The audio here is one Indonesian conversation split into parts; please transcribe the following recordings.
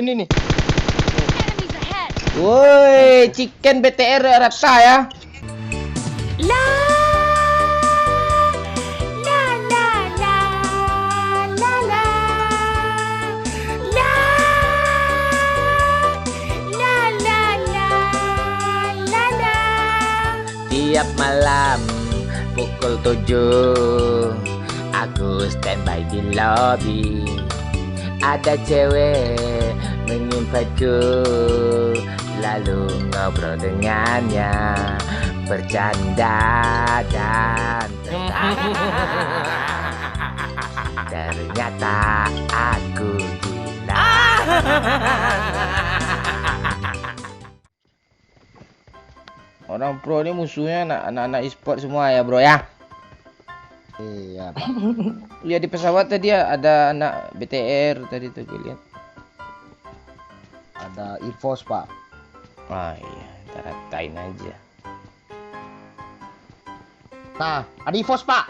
ini nih. Enemies ahead. Woi, chicken BTR rata ya. La la la la la la la la la la la. Tiap malam pukul 7 aku standby di lobby. Ada cewek menginviteku, lalu ngobrol dengannya, bercanda dan ternyata aku gila. Orang pro ini musuhnya anak-anak e-sport semua ya bro ya. Iya. Lihat di pesawat tadi ya, ada anak BTR tadi tuh gue lihat. Ada EVOS Pak. Ah iya, kita ratain aja. Nah, ada EVOS Pak.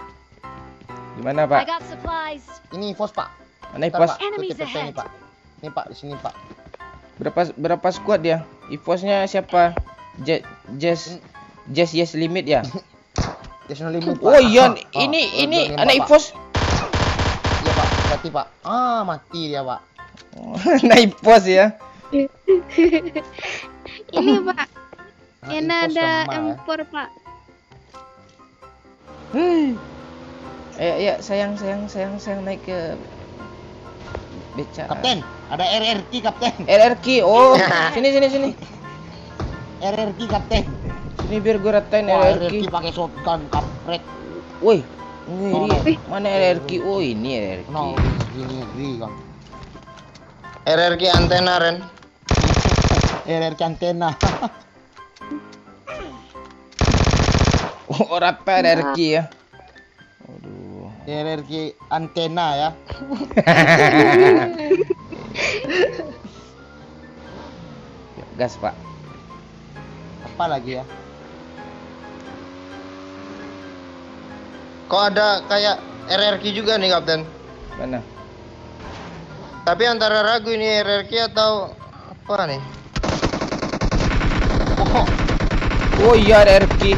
Gimana I Pak? got supplies. Ini EVOS Pak. Mana Bentar, EVOS? Pak. Enemies Tutup ini ahead. Pak. Ini Pak di sini Pak. Berapa squad dia? EVOS-nya siapa? Just yes limit ya? National Limit Pak. Oh iya, Ah, ini ah, anak Pak. EVOS. Iya Pak, mati Pak. Ah, mati dia Pak. Anak EVOS ya. Ini Pak, Ah, yang EVOS ada lemah, ya. M4 Pak. Ya sayang naik ke beca. Kapten, ada RRQ Kapten. RRQ. Oh, sini. RRQ Kapten. Ini biar gue ratain Wah, RRQ RRQ. pakai shotgun kampret. Woi, ngiri. Oh. Mana RRQ? Oh, ini RRQ. No, gini kan. RRQ antena Ren. RRQ antena. Oh, rata RRQ ya. Aduh. RRQ antena ya. Gas, Pak. Apa lagi ya? Kok ada kayak RRQ juga nih Kapten. Mana? Tapi antara ragu ini RRQ atau apa nih? Oh iya RRQ.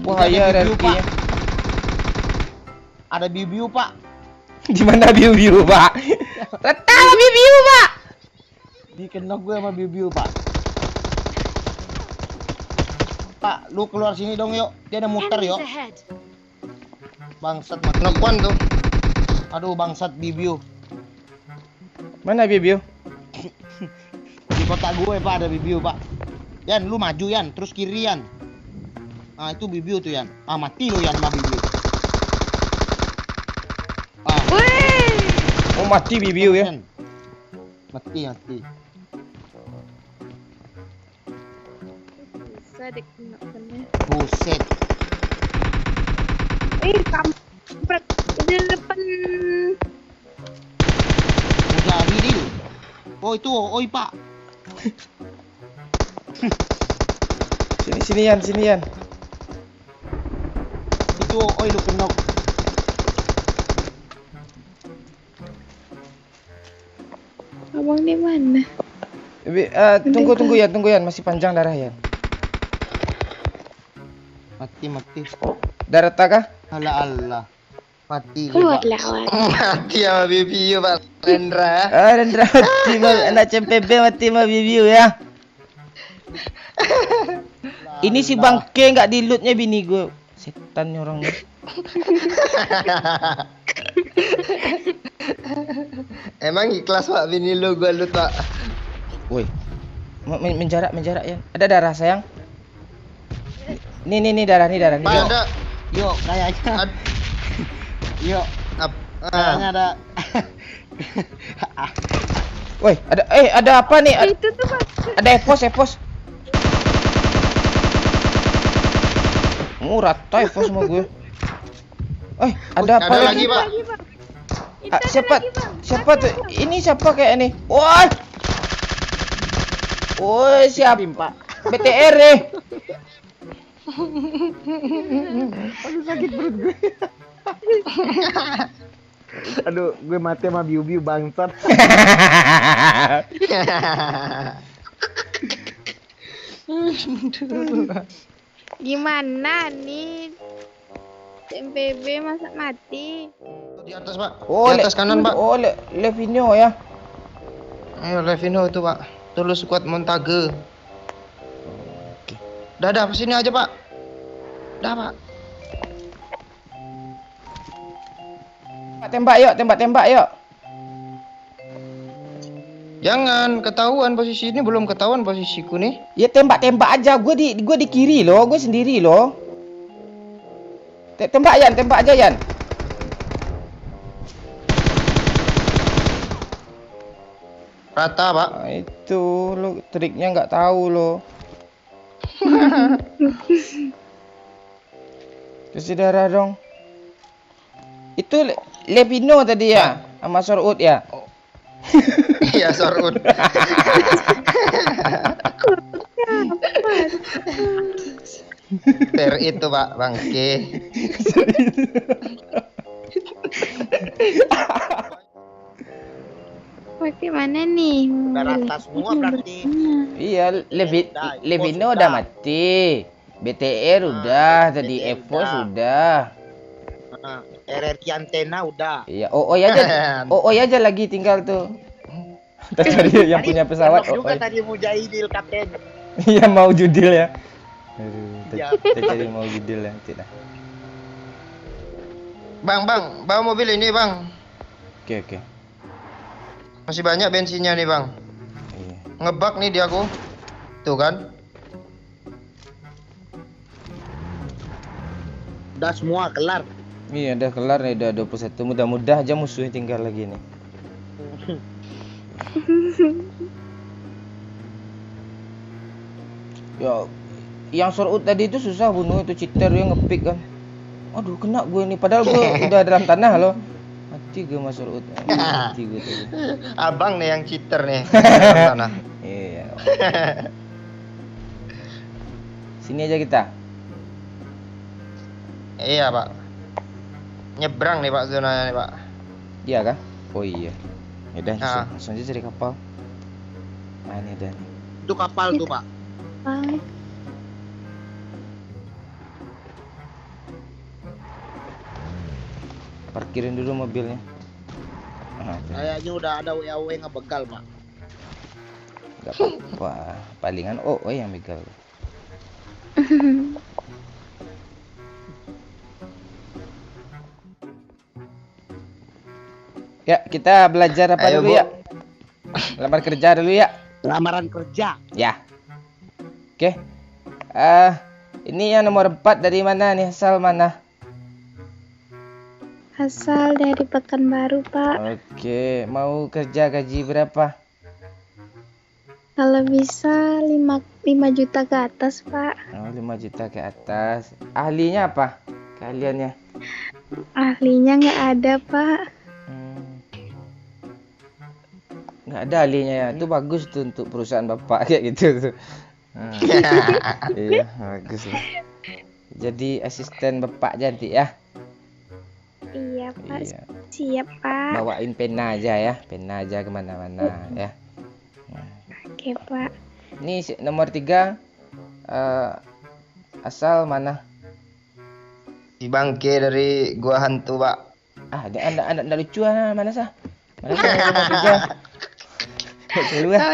Bahaya Ada biu-biu, RRQ. Pak. Ada biu-biu Pak. Di mana biu-biu, Pak? Rata biu-biu, Pak. Dikenok gue sama biu-biu Pak. Pak, lu keluar sini dong yuk. Dia ada muter Enemies yuk. ahead. Bangsat mati. Knock one tuh. Aduh bangsat biu-biu. Mana biu-biu? Di kota gue Pak ada biu-biu Pak. Yan, lu maju Yan, terus kiri Yan. Ah itu biu-biu tuh Yan. Ah mati lu Yan sama biu-biu. Ah, Wih, Oh, mati biu-biu ya. Yan. Mati. bisa dikenakannya. Buset. Kampret di depan. Mujahidin. Oh itu, oi Pak. Sini Yan. Itu oi lu kenok. Abang di mana? Tunggu Yan, masih panjang darah Yan. Mati. Darah kah? Allah. Mati dia, Kuat Pak. lawan. Mati sama BBU Pak Rendra. Ah, Rendra mati anak CMPB mati sama biu ya. Ini si bangke nggak di lootnya bini gue. Setan nih orang nih. Emang ikhlas Pak bini lu gua lu Pak. Woi. Menjarak ya. Ada darah sayang. Nih darah nih. Pak ada Yuk, kayaknya. ad, Yuk, ap, kayaknya ada. Woi, ada apa nih? Itu tuh Pak. Ada EVOS. Rata EVOS sama gue. Ada apa ada lagi? lagi Pak. Lagi Pak. Itu Ah, ada siapa? lagi, Bang. Siapa tuh? Ini siapa kayak nih? Woi, siapa? Pak. BTR nih. Aduh sakit perut gue. Aduh, gue mati sama biu-biu bangsat. Gimana nih? MPB masa mati? Di atas, Pak. Oh, Di atas kanan, Pak. Oh, Levino ya. Ayo, Levino itu, Pak. Tulus squad Montage. Dah, sini aja, Pak. Dah, Pak. Tembak yuk, tembak yuk. Jangan ketahuan posisi ini, belum ketahuan posisiku nih. Ya tembak aja. Gue di kiri loh, gue sendiri loh. Tembak aja Yan. Rata, Pak. Nah, itu lo triknya nggak tahu lo. Kasih darah dong. Itu Levino tadi ya, sama Sorut ya. Iya, Sorun. Ter itu, Pak, bangke. Pakai mana nih? Udah rata semua berarti. Iya, Levino udah mati. BTR udah, tadi BTR Evo udah. sudah. RRQ antena udah. Iya, OOI aja lagi tinggal tuh. Tadi yang punya pesawat. Enak juga tadi Mujahidil kapten. Iya, mau judil ya. Aduh, Iya. tadi mau judil ya, tidak. Bang, bawa mobil ini, Bang. Oke. Masih banyak bensinnya nih, Bang. Iya. Ngebak nih di aku. Tuh kan. Udah semua kelar. Iya, udah kelar nih, udah 21. Mudah-mudahan aja musuhnya tinggal lagi nih. Ya, yang Sorut tadi itu susah bunuh, itu cheater yang ngepick kan. Aduh, kena gue nih, padahal gue udah dalam tanah loh. Mati gue mas Sorut. Mati gue tadi. Abang nih yang cheater nih. Dalam tanah. Iya. Sini aja kita. Iya, Pak. Nyebrang nih, Pak, zonanya nih, Pak. Iya kah? Oh iya. Ya udah, Ah. langsung aja cari kapal. Nah, ini udah nih. Itu kapal tuh, Pak. Bang. Parkirin dulu mobilnya. Ah, udah. Kayaknya udah ada WAW ngebegal, Pak. Gak apa-apa. Palingan yang begal. Ya, kita belajar apa Ayo, dulu Bu. ya? Lamar kerja dulu ya. Lamaran kerja. Ya. Oke. Ini yang nomor 4 dari mana nih? Asal mana? Asal dari Pekanbaru, Pak. Oke, mau kerja gaji berapa? Kalau bisa 5 juta ke atas, Pak. Oh, 5 juta ke atas. Ahlinya apa? Kaliannya? Ahlinya nggak ada, Pak. Nggak ada ahlinya ya. Itu bagus tuh untuk perusahaan bapak kayak gitu tuh. Iya, bagus lah. Jadi asisten bapak jadi ya. Iya, Pak. Iya. Siap, Pak. Bawain pena aja ya. Pena aja kemana-mana ya. Oke, Pak. Ini nomor 3. Asal mana? Si bangke dari gua hantu, Pak. Ada lucu mana sah? Mana sah nomor 3? Keluar.